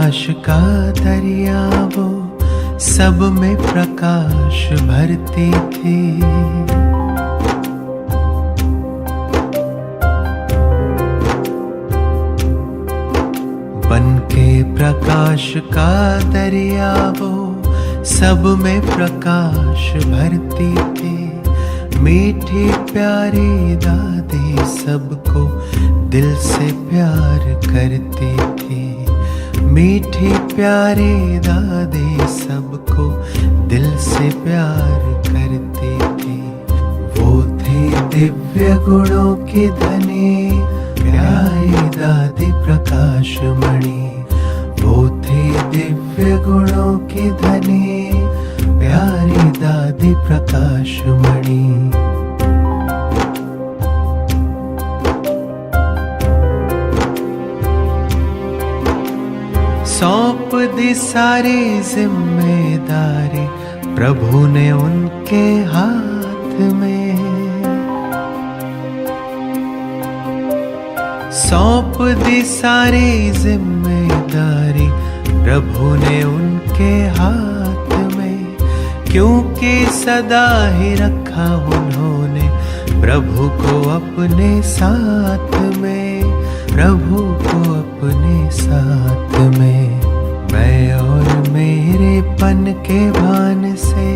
प्रकाश का दरिया वो सब में प्रकाश भरती थी। बन के प्रकाश का दरिया वो सब में प्रकाश भरती थी। मीठी प्यारी दादी सबको दिल से प्यार करती थी। मीठी प्यारी दादी सबको दिल से प्यार करती थी। वो थी दिव्य गुणों की धनी प्यारी दादी प्रकाशमणि। वो थी दिव्य गुणों की धनी प्यारी दादी प्रकाशमणि। सौंप दी सारी जिम्मेदारी प्रभु ने उनके हाथ में। सौंप दी सारी जिम्मेदारी प्रभु ने उनके हाथ में। क्योंकि सदा ही रखा उन्होंने प्रभु को अपने साथ में। प्रभु को अपने साथ में। मैं और मेरे पन के भान से,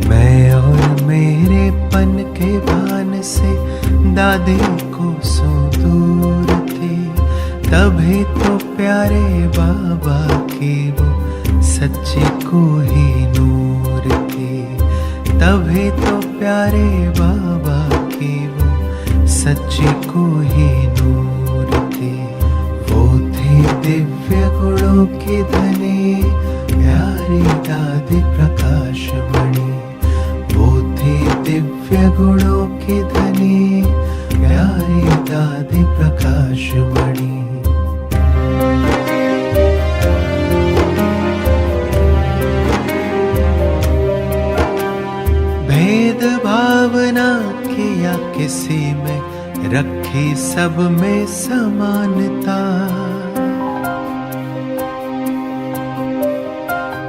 मैं और मेरे पन के भान से दादी को सो दूर थी। तभी तो प्यारे बाबा की वो सच्ची को ही नूर थी। तभी तो प्यारे बाबा की वो सच्ची को ही नूर थी। वो थी दिव्य गुणों की धनी प्यारी दादी प्रकाशमणि। वो थी दिव्य गुणों की धनी प्यारी दादी प्रकाशमणि। भेद भावना किया किसी में, रखी सब में समानता।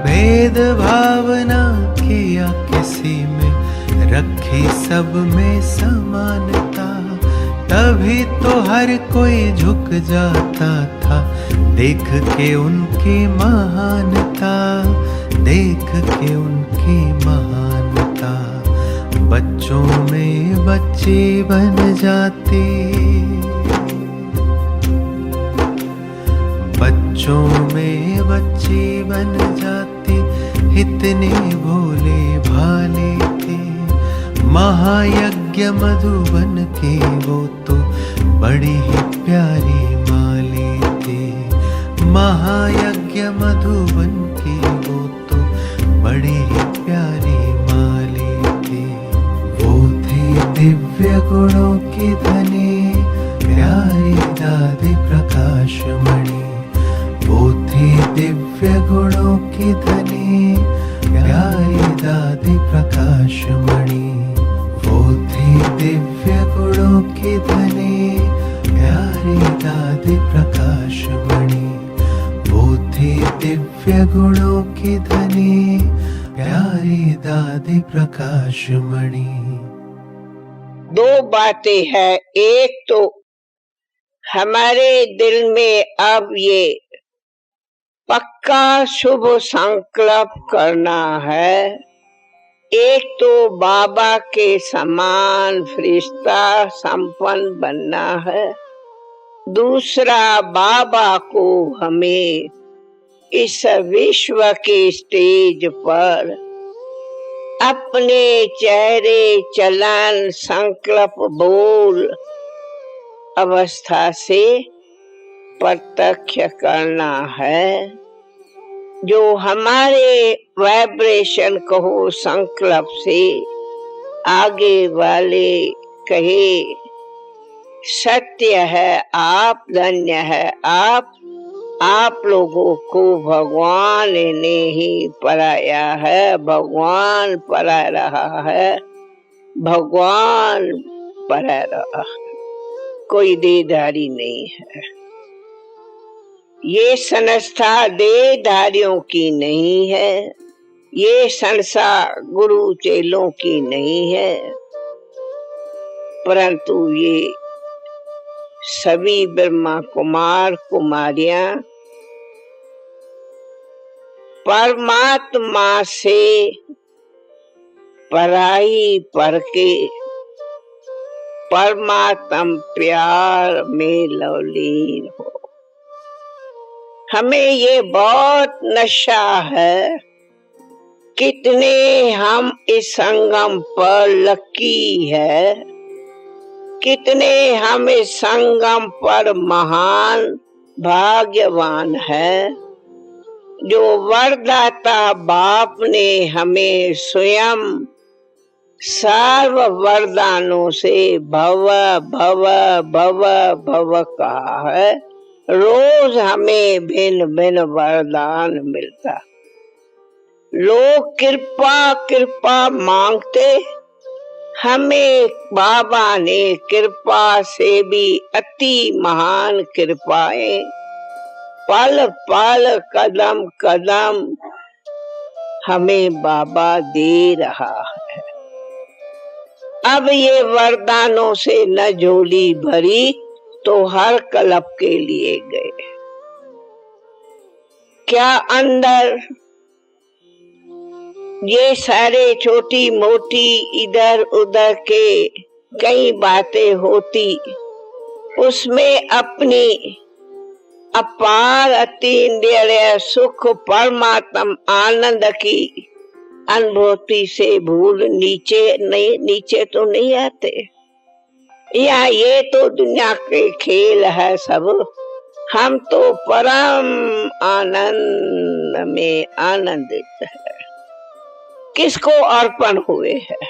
भेद भावना किया किसी में, रखी सब में समानता। तभी तो हर कोई झुक जाता था देख के उनकी महानता। देख के उनकी महानता। बच्चों में बच्ची बन जाती। बच्चों में बच्ची बन जाती। इतने भोले भाले थे। महायज्ञ मधुबन के वो तो बड़ी ही प्यारी माली थे। महायज्ञ मधुबन की वो तो बड़ी ही प्यारी माली थे। वो थी दिव्य गुणों की धनी प्यारी दादी प्रकाशमणि। वो थी दिव्य गुणों की धनी प्यारी दादी प्रकाशमणि। वो थी दिव्य गुणों की धनी प्यारी दादी प्रकाशमणि। वो थी दिव्य गुणों की धनी प्यारी दादी प्रकाशमणि। दो बातें हैं। एक तो हमारे दिल में अब ये पक्का शुभ संकल्प करना है। एक तो बाबा के समान फरिश्ता संपन्न बनना है। दूसरा, बाबा को हमें इस विश्व के स्टेज पर अपने चेहरे, चलन, संकल्प, बोल अवस्था से प्रत्यक्ष करना है। जो हमारे वाइब्रेशन कहो संकल्प से आगे वाले कहे सत्य है, आप धन्य है, आप लोगों को भगवान ने ही पराया है। भगवान परा रहा है। भगवान परा रहा है। कोई देहधारी नहीं है। ये संस्था देहधारियों की नहीं है, ये संस्था गुरु चेलों की नहीं है, परंतु ये सभी ब्रह्मा कुमार कुमारियां परमात्मा से पराई पर के परमात्म प्यार में लवलीन हो। हमें ये बहुत नशा है, कितने हम इस संगम पर लकी है, कितने हम इस संगम पर महान भाग्यवान है, जो वरदाता बाप ने हमें स्वयं सर्व वरदानों से भव भव भव भव कहा है। रोज हमें भिन्न भिन्न वरदान मिलता। लोग कृपा कृपा मांगते, हमें बाबा ने कृपा से भी अति महान कृपाएं पल पल कदम कदम हमें बाबा दे रहा है। अब ये वरदानों से न झोली भरी तो हर कल्प के लिए गए। क्या अंदर ये सारे छोटी मोटी इधर उधर के कई बातें होती, उसमें अपनी अपार अतीन्द्रिय सुख परमात्म आनंद की अनुभूति से भूल नीचे तो नहीं आते। या ये तो दुनिया के खेल है सब, हम तो परम आनंद में आनंदित है। किसको अर्पण हुए हैं?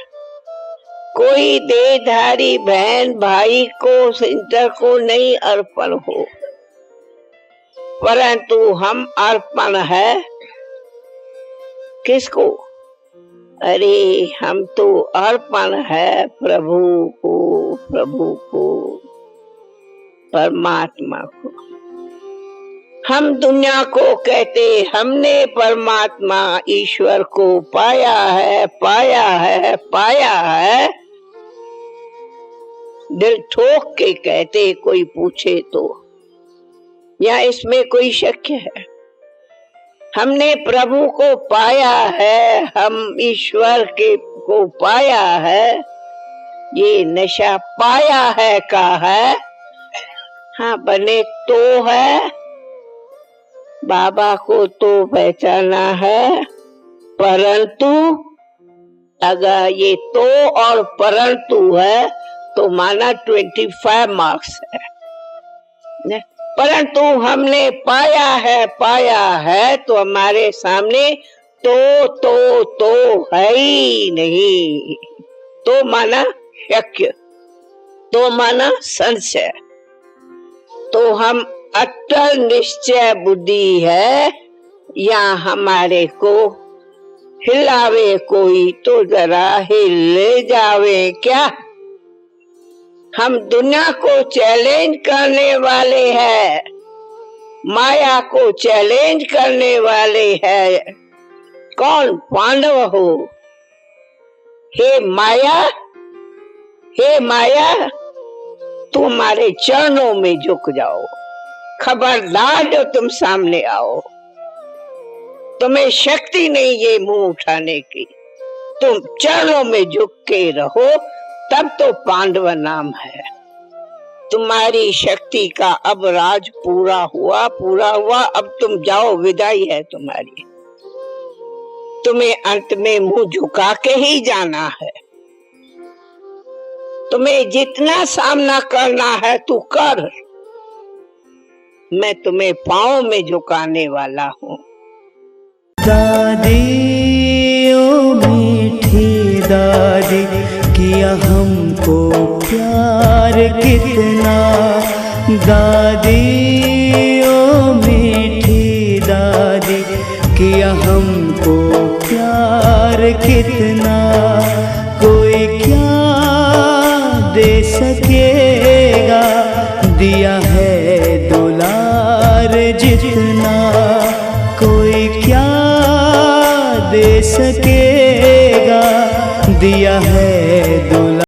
कोई देहधारी बहन भाई को सिस्टर को नहीं अर्पण हो, परंतु हम अर्पण है किसको? अरे हम तो अर्पण है प्रभु को, परमात्मा को। हम दुनिया को कहते हमने परमात्मा ईश्वर को पाया है, पाया है, पाया है, दिल ठोक के कहते कोई पूछे तो, या इसमें कोई शक है? हमने प्रभु को पाया है, हम ईश्वर के को पाया है, ये नशा पाया है का है। हाँ बने तो है, बाबा को तो पहचाना है, परंतु अगर ये तो और परंतु है तो माना 25 मार्क्स है। परंतु हमने पाया है तो हमारे सामने तो है ही नहीं। तो माना शक्य, तो माना संशय। तो हम अटल निश्चय बुद्धि है, या हमारे को हिलावे कोई तो जरा हिल जावे क्या? हम दुनिया को चैलेंज करने वाले हैं, माया को चैलेंज करने वाले हैं। कौन? पांडव हो। हे माया, तुम हमारे चरणों में झुक जाओ, खबरदार जो तुम सामने आओ। तुम्हें शक्ति नहीं ये मुंह उठाने की, तुम चरणों में झुक के रहो, तब तो पांडव नाम है। तुम्हारी शक्ति का अब राज पूरा हुआ, अब तुम जाओ, विदाई है तुम्हारी। तुम्हें अंत में मुंह झुका के ही जाना है। तुम्हें जितना सामना करना है तू कर, मैं तुम्हें पांव में झुकाने वाला हूँ। दादी ओ मीठी दादी, किया हमको प्यार कितना। दादी ओ मीठी दादी, किया हमको प्यार कितना। कोई क्या दे सकेगा दिया है दुलार जितना कोई क्या दे सकेगा, दिया है दुलार।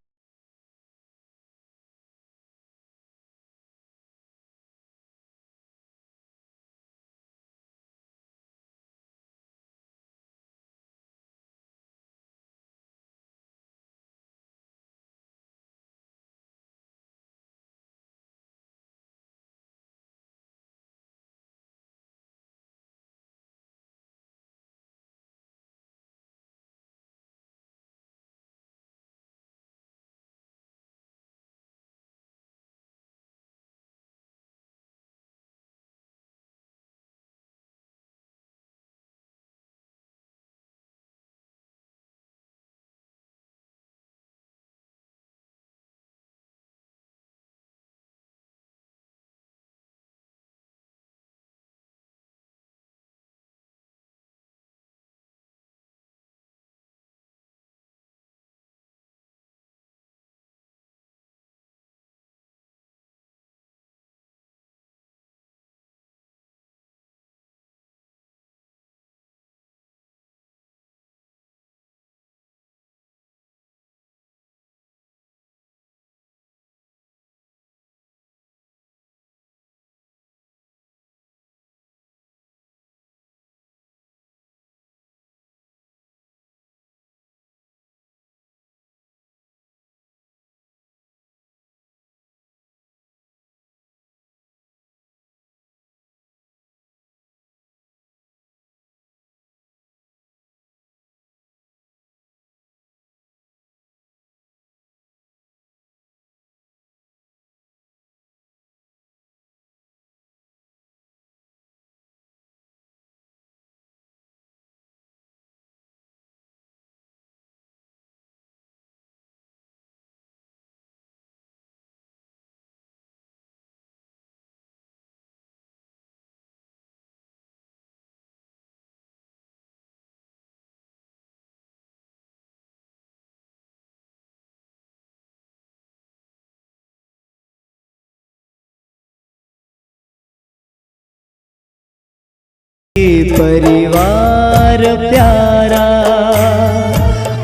परिवार प्यारा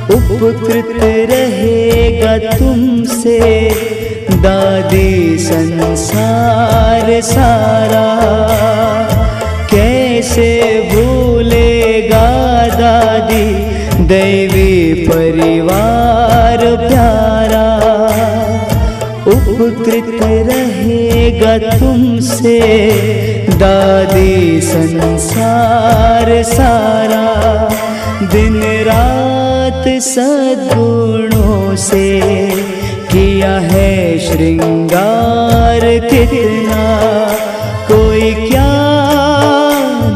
उपकृत रहेगा तुमसे, दादी संसार सारा कैसे भूलेगा दादी, दैवी परिवार प्यारा उपकृत रहेगा तुमसे, दादी संसार सारा। दिन रात सद्गुणों से किया है श्रृंगार कितना, कोई क्या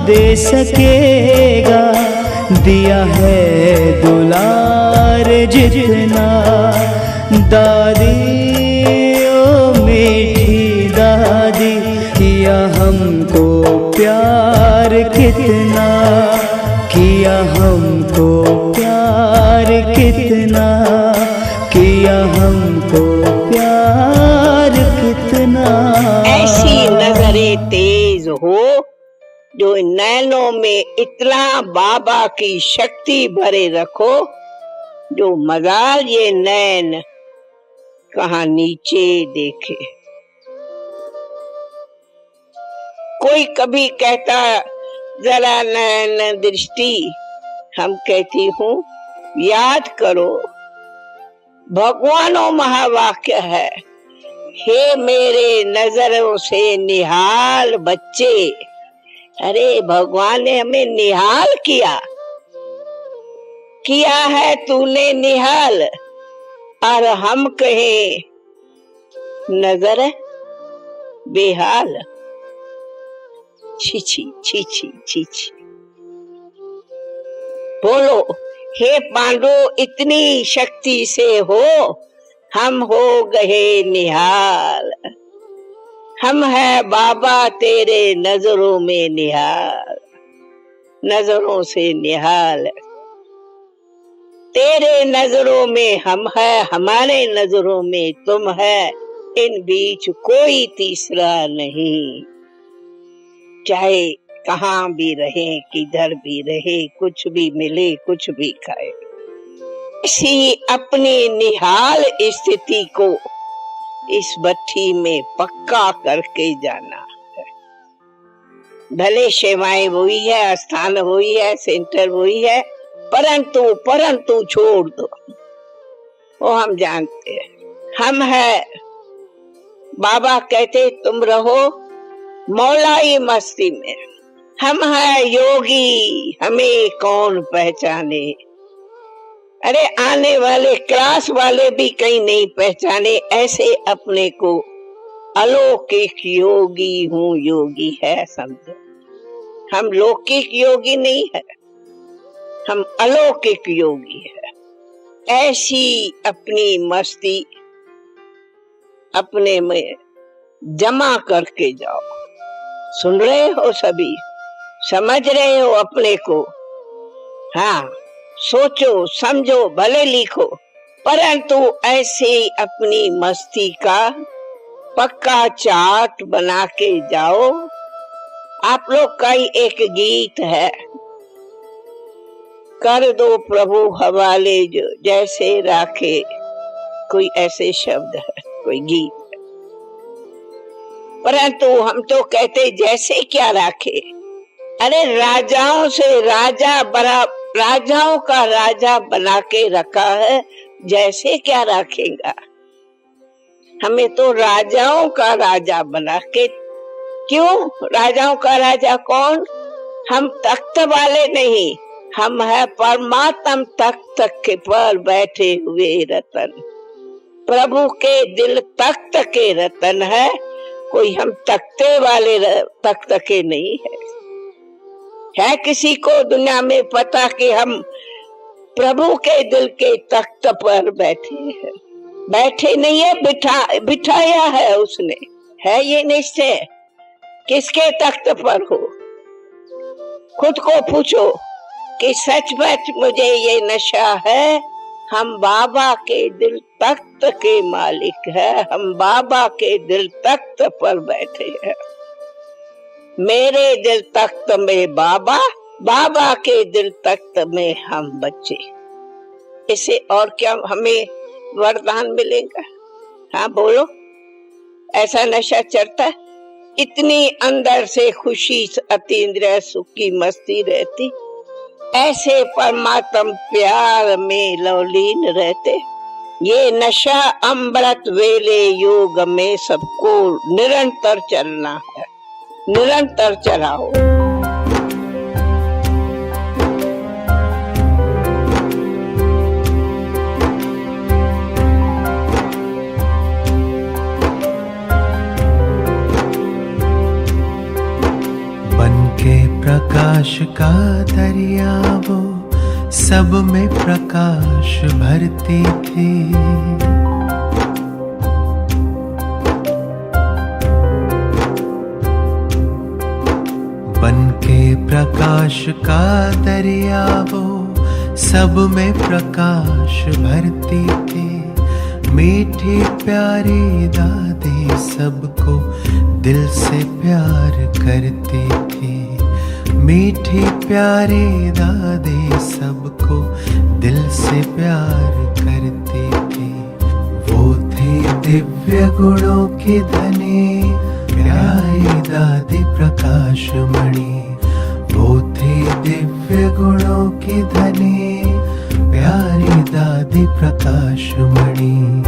दे सकेगा, दिया है दुलार जितना। दादी ओ मीठी दादी, किया हमको प्यार कितना, किया हमको प्यार कितना, किया हमको प्यार कितना। ऐसी नजरें तेज हो जो नैनों में इतना बाबा की शक्ति भरे रखो, जो मजाल ये नैन कहाँ नीचे देखे। कोई कभी कहता जरा नैन दृष्टि, हम कहती हूँ याद करो भगवानों महावाक्य है, हे मेरे नजरों से निहाल बच्चे। अरे भगवान ने हमें निहाल किया, किया है तूने निहाल, और हम कहें नजर बेहाल। छी छी छी छी छी छी। बोलो हे पांडु इतनी शक्ति से हो, हम हो गए निहाल। हम है बाबा तेरे नजरों में निहाल, नजरों से निहाल। तेरे नजरों में हम है, हमारे नजरों में तुम है, इन बीच कोई तीसरा नहीं। चाहे कहाँ भी रहे, किधर भी रहे, कुछ भी मिले, कुछ भी खाए, इसी अपनी निहाल स्थिति को इस भट्ठी में पक्का करके जाना है। भले सेवाएं वही है, स्थान वही है, सेंटर वही है, परंतु छोड़ दो, वो हम जानते हैं। हम है, बाबा कहते तुम रहो मौलाई मस्ती में। हम है योगी, हमें कौन पहचाने। अरे आने वाले क्लास वाले भी कहीं नहीं पहचाने, ऐसे अपने को अलौकिक योगी हूँ, योगी है समझो। हम लौकिक योगी नहीं है, हम अलौकिक योगी है। ऐसी अपनी मस्ती अपने में जमा करके जाओ। सुन रहे हो सभी, समझ रहे हो अपने को? हाँ, सोचो समझो, भले लिखो, परंतु ऐसे अपनी मस्ती का पक्का चार्ट बना के जाओ। आप लोग का ही एक गीत है, कर दो प्रभु हवाले जो जैसे राखे, कोई ऐसे शब्द है, कोई गीत है। परंतु हम तो कहते जैसे क्या राखे। अरे राजाओं से राजा बड़ा, राजाओं का राजा बना के रखा है, जैसे क्या रखेगा। हमें तो राजाओं का राजा बना के, क्यों राजाओं का राजा कौन? हम तख्त वाले नहीं, हम है परमात्म तख्त के पर बैठे हुए रतन। प्रभु के दिल तख्त के रतन है, कोई हम तख्ते वाले तख्त के नहीं है किसी को दुनिया में पता कि हम प्रभु के दिल के तख्त पर बैठे हैं? बैठे नहीं है, बिठाया है उसने। है ये निश्चय? किसके तख्त पर हो? खुद को पूछो कि सचमुच मुझे ये नशा है, हम बाबा के दिल तख्त के मालिक है, हम बाबा के दिल तख्त पर बैठे हैं। मेरे दिल तख्त में बाबा, बाबा के दिल तख्त में हम बच्चे। इसे और क्या हमें वरदान मिलेगा? हाँ बोलो, ऐसा नशा चढ़ता है? इतनी अंदर से खुशी, अतीन्द्रिय सुख की मस्ती रहती, ऐसे परमात्म प्यार में लवलीन रहते। ये नशा अमृत वेले योग में सबको निरंतर चलना है, निरंतर चलाओ। प्रकाश का दरिया वो सब में प्रकाश भरती थी। बन के प्रकाश का दरिया वो सब में प्रकाश भरती थी। मीठी प्यारी दादी सबको दिल से प्यार करती थी। मीठी प्यारी दादी सबको दिल से प्यार करती थी। वो थी दिव्य गुणों की धनी प्यारी दादी प्रकाश मणि। वो थी दिव्य गुणों की धनी प्यारी दादी प्रकाश मणि।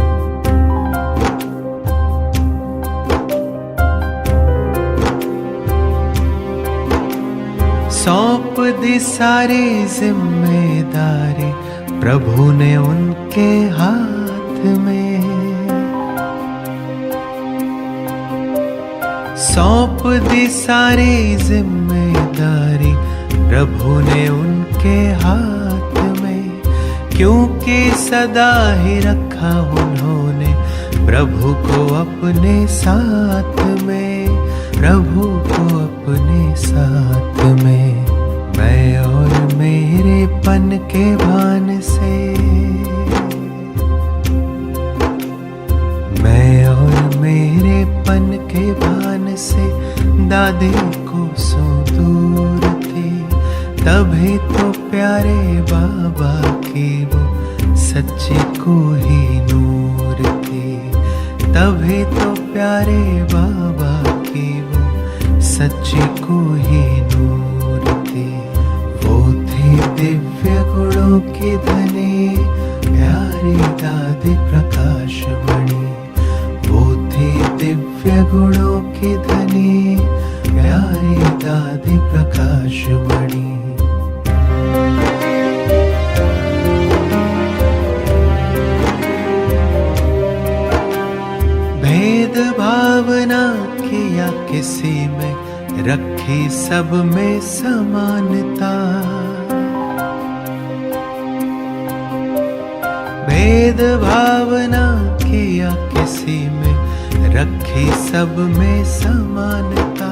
सौंप दी सारी जिम्मेदारी प्रभु ने उनके हाथ में। सौंप दी सारी जिम्मेदारी प्रभु ने उनके हाथ में। क्योंकि सदा ही रखा उन्होंने प्रभु को अपने साथ में। प्रभु को अपने साथ में। मैं और मेरे पन के भान से, मैं और से दादे को सो दूर थे, तभी तो प्यारे बाबा के वो सच्चे को ही नूर थे, तभी तो प्यारे बाबा के वो सच्चे को ही नूर थे। वो थे दिव्य गुणों के धनी प्यारे दादे प्रकाश मणि, वो थे दिव्य गुणों के धनी प्यारे दादे प्रकाश मणि। भेद भावना किया किसी में, रखी सब में समानता, भेद भावना किया किसी में, रखी सब में समानता,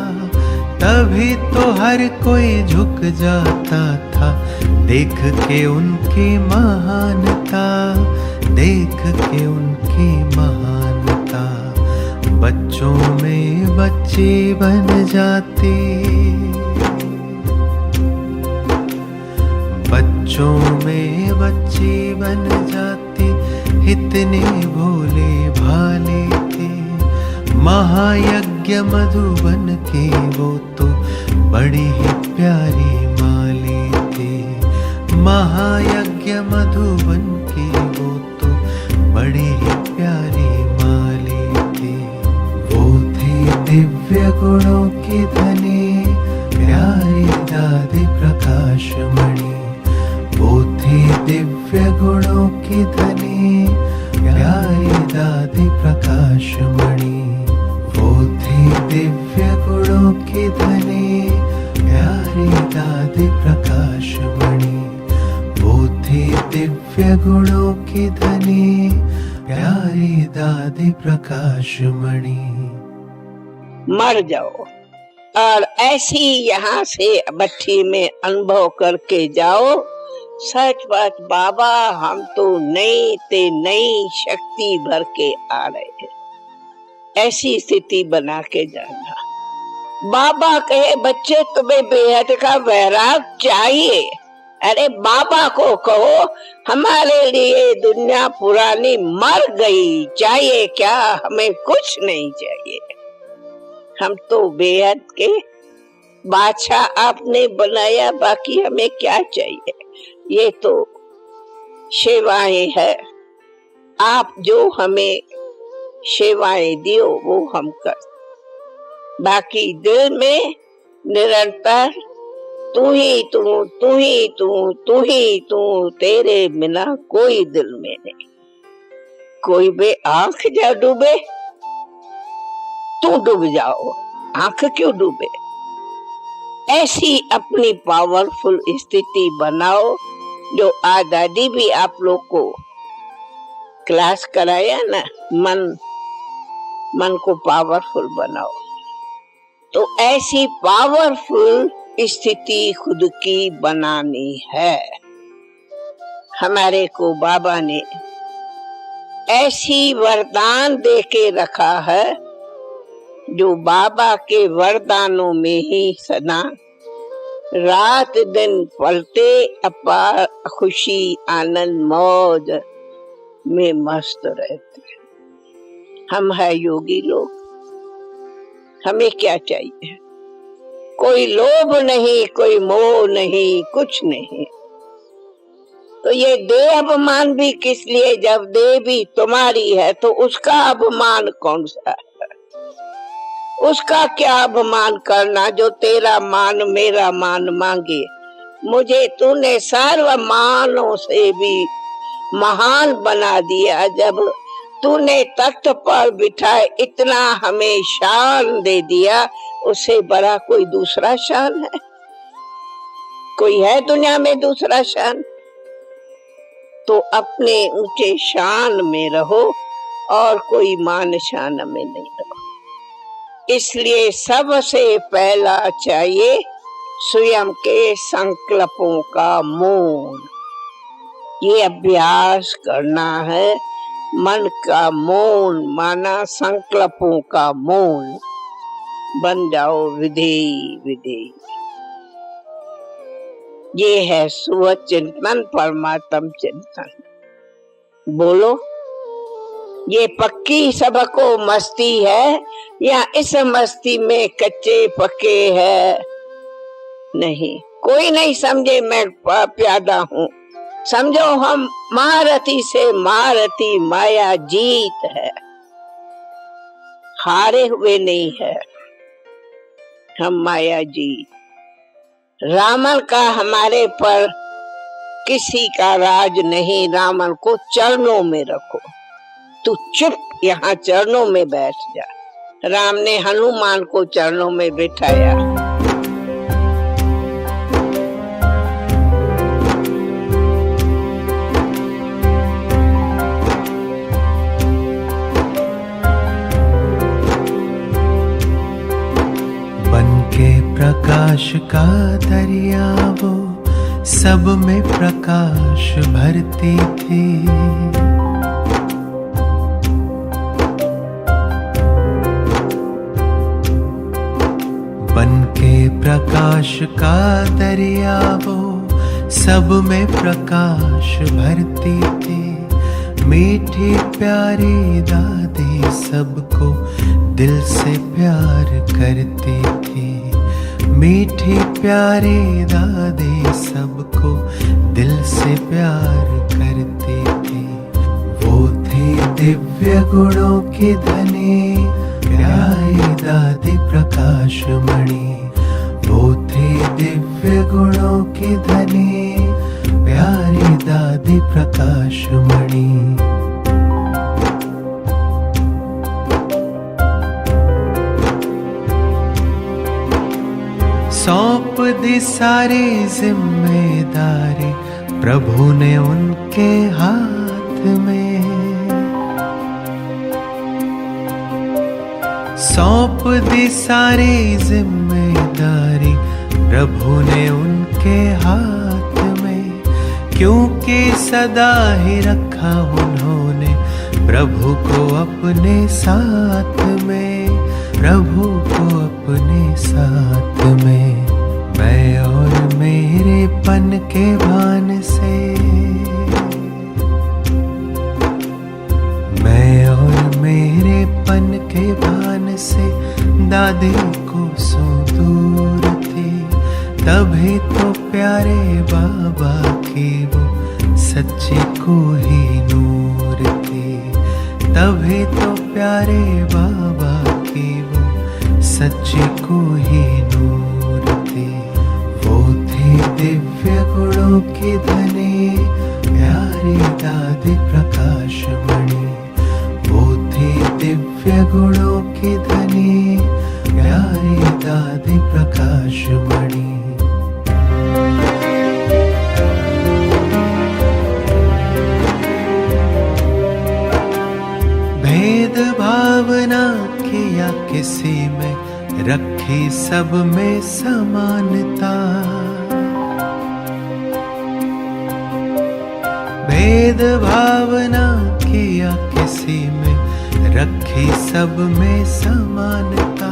तभी तो हर कोई झुक जाता था देख के उनकी महानता, देख के उनकी महानता। बच्चों में बच्चे बन जाते, बच्चों में बच्चे बन जाते, इतने भोले भाले थे। महायज्ञ मधुबन के वो तो बड़ी ही प्यारी माले थे, महायज्ञ मधुबन के वो तो बड़ी ही प्यारी माले थे। वो थे दिव्य गुणों के धनी प्यारे दादे प्रकाश मणि, वो थे दिव्य गुणों के धनी प्यारे दादे प्रकाश मणि, वो थे दिव्य गुणों के धनी प्यारे दादे प्रकाश मणि, वो थे दिव्य गुणों के धनी प्यारे दादे प्रकाश मणि। मर जाओ और ऐसी यहाँ से भट्ठी में अनुभव करके जाओ, सच बात बाबा हम तो नई ते नई शक्ति भर के आ रहे हैं, ऐसी स्थिति बना के जाना। बाबा कहे बच्चे तुम्हें बेहद का वैराग चाहिए, अरे बाबा को कहो हमारे लिए दुनिया पुरानी मर गई, चाहिए क्या, हमें कुछ नहीं चाहिए, हम तो बेहद के बादशाह आपने बनाया, बाकी हमें क्या चाहिए, ये तो सेवाएं है, आप जो हमें सेवाएं दियो वो हम कर, बाकी दिल में निरंतर तू ही तू, तू ही तू, तू ही तू, तेरे बिना कोई दिल में नहीं। कोई बे आंख जा डूबे, तू डूब जाओ, आंख क्यों डूबे। ऐसी अपनी पावरफुल स्थिति बनाओ, जो आजादी भी आप लोग को क्लास कराया ना, मन को पावरफुल बनाओ। तो ऐसी पावरफुल स्थिति खुद की बनानी है। हमारे को बाबा ने ऐसी वरदान दे के रखा है, जो बाबा के वरदानों में ही सदा रात दिन पलते अपार खुशी आनंद मौज में मस्त रहते। हम है योगी लोग, हमें क्या चाहिए, कोई लोभ नहीं, कोई मोह नहीं, कुछ नहीं। तो ये देह अभिमान भी किस लिए, जब देह भी तुम्हारी है तो उसका अभिमान कौन सा है, उसका क्या अभिमान करना, जो तेरा मान मेरा मान मांगे। मुझे तूने सर्व मानों से भी महान बना दिया, जब तूने तख्त पर बिठाए इतना हमें शान दे दिया, उससे बड़ा कोई दूसरा शान है, कोई है दुनिया में दूसरा शान। तो अपने ऊंचे शान में रहो और कोई मान शान में नहीं रहो। इसलिए सबसे पहला चाहिए स्वयं के संकल्पों का मौन। ये अभ्यास करना है, मन का मौन माना संकल्पों का मौन। बन जाओ विधेयी विधेयी। ये है सुव चिंतन, परमात्म चिंतन। बोलो, ये पक्की सबको मस्ती है या इस मस्ती में कच्चे पक्के है? नहीं, कोई नहीं समझे मैं प्यादा हूँ। समझो हम महारथी से महारथी, माया जीत है, हारे हुए नहीं है हम, माया जीत। रावण का हमारे पर किसी का राज नहीं, रावण को चरणों में रखो। तू चुप यहाँ चरणों में बैठ जा। राम ने हनुमान को चरणों में बिठाया। बन के प्रकाश का दरिया वो सब में प्रकाश भरती थी। बन के प्रकाश का दरिया वो सब में प्रकाश भरती थी। मीठी प्यारी दादी सबको दिल से प्यार करती थी। मीठी प्यारी दादी सबको दिल से प्यार करती थी। वो थी दिव्य गुणों की धनी, प्यारी दादी प्रकाश मणि। वो थी दिव्य गुणों की धनी, प्यारी दादी प्रकाश मणि। सौंप दी सारी जिम्मेदारी प्रभु ने उनके हाथ में। सौंप दी सारी जिम्मेदारी प्रभु ने उनके हाथ में। क्योंकि सदा ही रखा उन्होंने प्रभु को अपने साथ में, प्रभु को अपने साथ में। मैं और मेरे पन के भान से, मैं और मेरे पन के भान से दादी को सो दूर थी। तभी तो प्यारे बाबा की वो सच्ची को ही नूर थी। तभी तो प्यारे बाबा की वो सच्ची को ही नूर थी। वो थी दिव्य गुणों की धनी, प्यारी दादी प्रकाश मणि। वो थी दिव्य गुणों की धनी, प्यारी दादी प्रकाश मणि। भेद भावना किया किसी में, रखी सब में समानता। भेद भावना किया किसी में, रखी सब में समानता।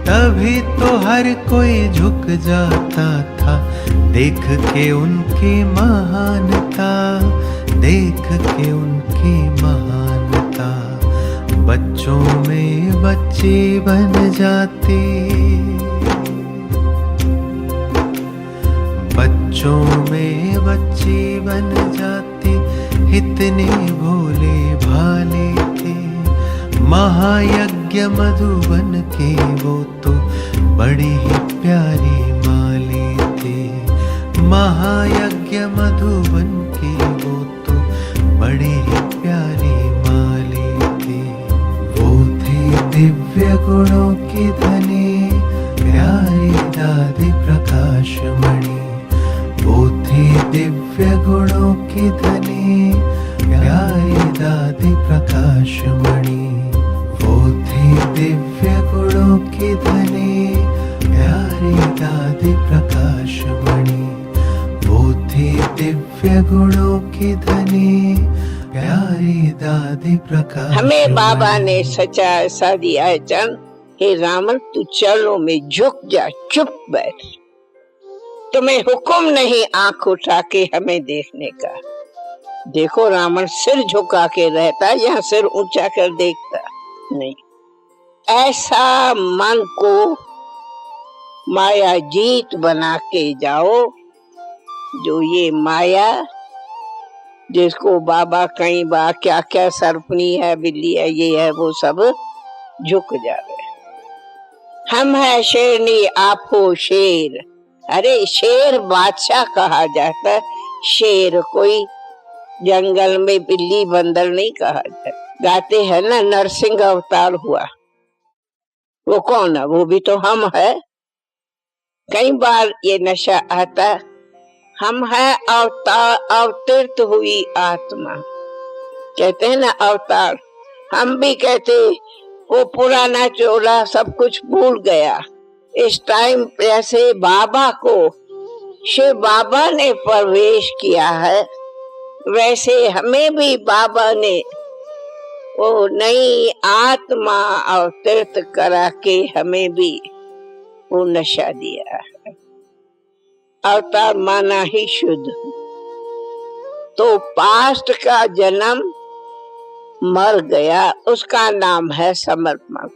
तभी तो हर कोई झुक जाता था देख के उनकी महानता, देख के उनकी महानता। बच्चों में बच्ची बन जाती, बच्चों में बच्ची बन जाती। इतने भोले भाले थे, महायज्ञ मधुबन के वो तो बड़ी ही प्यारी माली थे। महायज्ञ मधुबन के वो तो बड़ी ही प्यारी माली थे। वो थे दिव्य गुणों की धनी, प्यारी दादी प्रकाश मणि। वो थी दिव्य गुणों की धनी, प्यारी दादी प्रकाश मणि। वो थी दिव्य गुणों की धनी, प्यारी दादी प्रकाश मणि। वो थी दिव्य गुणों की धनी, प्यारी दादी प्रकाश। हमें बाबा ने सच्चा ऐसा दिया है चंद, हे रावण, तू चरणों में झुक जा, चुप बैठ। तुम्हें हुक्म नहीं आंख उठा के हमें देखने का। देखो रावण सिर झुका के रहता, यहाँ सिर ऊंचा कर देखता नहीं। ऐसा मन को माया जीत बना के जाओ, जो ये माया जिसको बाबा कई बार क्या क्या सरपनी है, बिल्ली है, ये है, वो सब झुक जावे। हम है शेरनी, आप हो शेर। अरे शेर बादशाह कहा जाता है, शेर कोई जंगल में बिल्ली बंदर नहीं कहा जाता। गाते हैं ना, नरसिंह अवतार हुआ, वो कौन है? वो भी तो हम है। कई बार ये नशा आता, हम है अवतार, अवतरित हुई आत्मा। कहते हैं ना अवतार, हम भी कहते वो पुराना चोला सब कुछ भूल गया। इस टाइम जैसे बाबा को शिव बाबा ने प्रवेश किया है, वैसे हमें भी बाबा ने वो नई आत्मा अवतरित करा के हमें भी वो नशा दिया है। अवतार माना ही शुद्ध। तो पास्ट का जन्म मर गया, उसका नाम है समर्पण।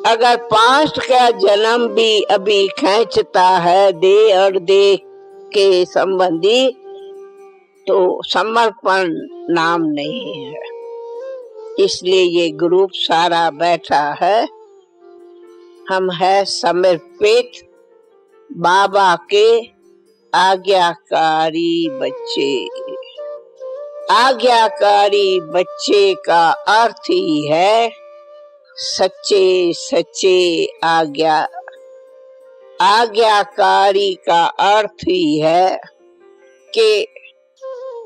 अगर पास्ट का जन्म भी अभी खींचता है दे और दे के संबंधी, तो समर्पण नाम नहीं है। इसलिए ये ग्रुप सारा बैठा है। हम है समर्पित बाबा के आज्ञाकारी बच्चे। आज्ञाकारी बच्चे का अर्थ ही है सच्चे सच्चे आज्ञा। आज्ञाकारी का अर्थ ही है कि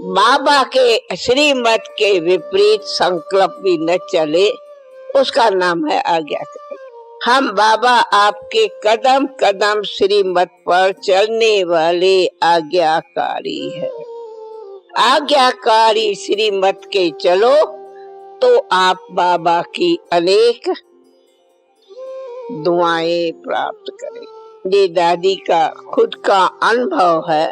बाबा के श्रीमत के विपरीत संकल्प भी न चले, उसका नाम है आज्ञाकारी। हम बाबा आपके कदम कदम श्रीमत पर चलने वाले आज्ञाकारी है। आज्ञाकारी श्रीमत के चलो तो आप बाबा की अनेक दुआएं प्राप्त करें। ये दादी का खुद का अनुभव है।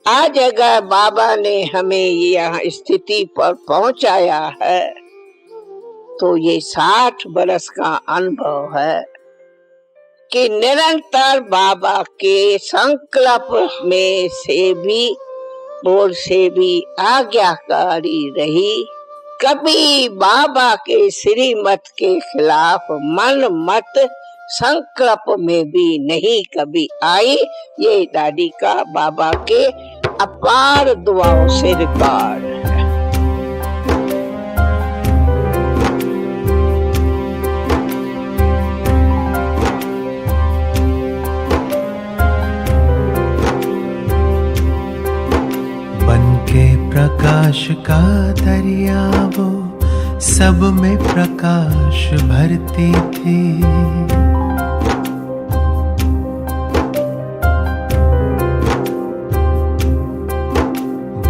आज अगर बाबा ने हमें यहाँ स्थिति पर पहुंचाया है, तो ये 60 बरस का अनुभव है कि निरंतर बाबा के संकल्प में से भी बोल से भी आज्ञाकारी रही। कभी बाबा के श्रीमत के खिलाफ मन मत संकल्प में भी नहीं कभी आई। ये दादी का बाबा के अपार दुआओं से रिकॉर्ड है। बनके प्रकाश का दरिया वो सब में प्रकाश भरती थी।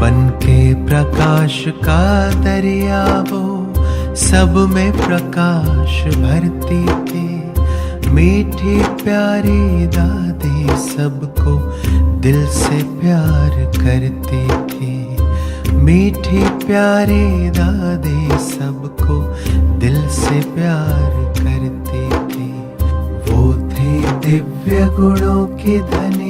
बनके प्रकाश का दरिया वो सब में प्रकाश भरती थी। मीठी प्यारी दादी सबको दिल से प्यार करती थी। मीठी प्यारी दादी सबको दिल से प्यार करती थी। वो थे दिव्य गुणों की धनी।